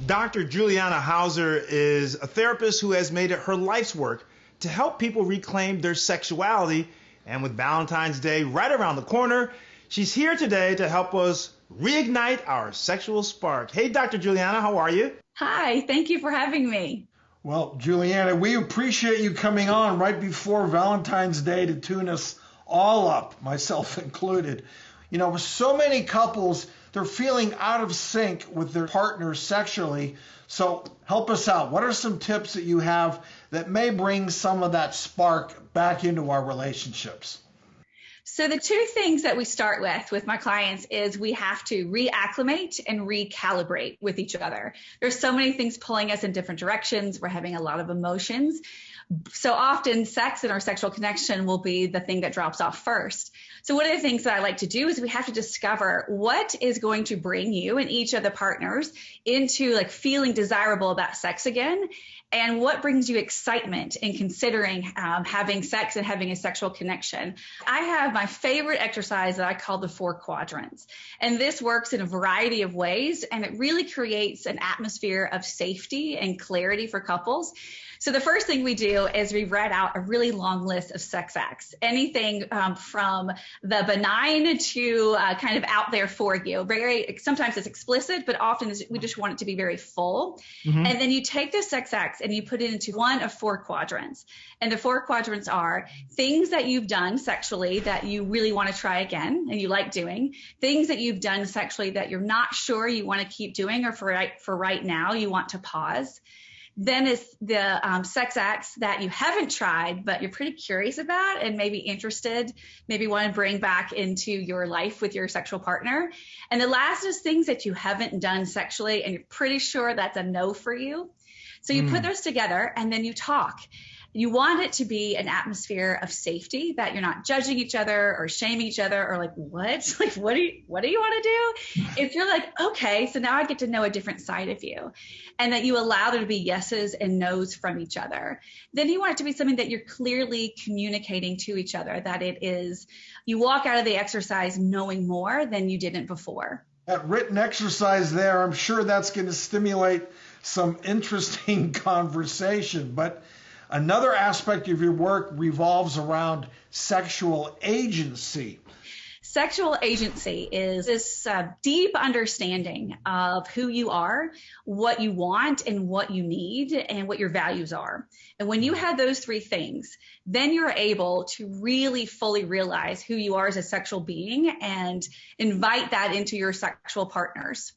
Dr. Juliana Hauser is a therapist who has made it her life's work to help people reclaim their sexuality. And with Valentine's Day right around the corner, she's here today to help us reignite our sexual spark. Hey, Dr. Juliana, how are you? Hi, thank you for having me. Well, Juliana, we appreciate you coming on right before Valentine's Day to tune us all up, myself included. You know, with so many couples, they're feeling out of sync with their partners sexually. So help us out. What are some tips that you have that may bring some of that spark back into our relationships? So the two things that we start with my clients is we have to reacclimate and recalibrate with each other. There's so many things pulling us in different directions. We're having a lot of emotions. So often sex and our sexual connection will be the thing that drops off first. So one of the things that I like to do is we have to discover what is going to bring you and each of the partners into like feeling desirable about sex again, and what brings you excitement in considering having sex and having a sexual connection. I have my favorite exercise that I call the 4 quadrants. And this works in a variety of ways, and it really creates an atmosphere of safety and clarity for couples. So the first thing we do is we read out a really long list of sex acts, anything from the benign to kind of out there for you. Sometimes it's explicit, but often we just want it to be very full. Mm-hmm. And then you take the sex acts and you put it into one of 4 quadrants. And the 4 quadrants are things that you've done sexually that you really want to try again and you like doing, things that you've done sexually that you're not sure you want to keep doing, or for right now you want to pause. Then it's the sex acts that you haven't tried, but you're pretty curious about and maybe interested, maybe want to bring back into your life with your sexual partner. And the last is things that you haven't done sexually and you're pretty sure that's a no for you. So you put those together and then you talk. You want it to be an atmosphere of safety, that you're not judging each other or shaming each other or like, what? Like, what do you want to do? If you're like, okay, so now I get to know a different side of you, and that you allow there to be yeses and nos from each other, then you want it to be something that you're clearly communicating to each other, that it is, you walk out of the exercise knowing more than you didn't before. That written exercise there, I'm sure that's going to stimulate some interesting conversation. But another aspect of your work revolves around sexual agency. Sexual agency is this deep understanding of who you are, what you want and what you need, and what your values are. And when you have those 3 things, then you're able to really fully realize who you are as a sexual being and invite that into your sexual partners.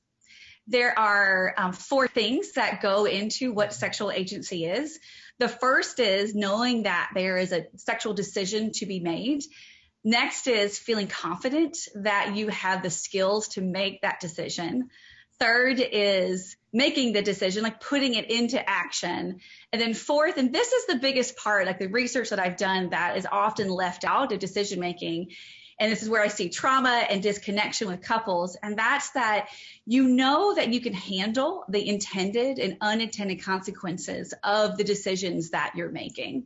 There are 4 things that go into what sexual agency is. The first is knowing that there is a sexual decision to be made. Next is feeling confident that you have the skills to make that decision. Third is making the decision, like putting it into action. And then fourth, and this is the biggest part, like the research that I've done that is often left out of decision making, and this is where I see trauma and disconnection with couples, and that's that you know that you can handle the intended and unintended consequences of the decisions that you're making.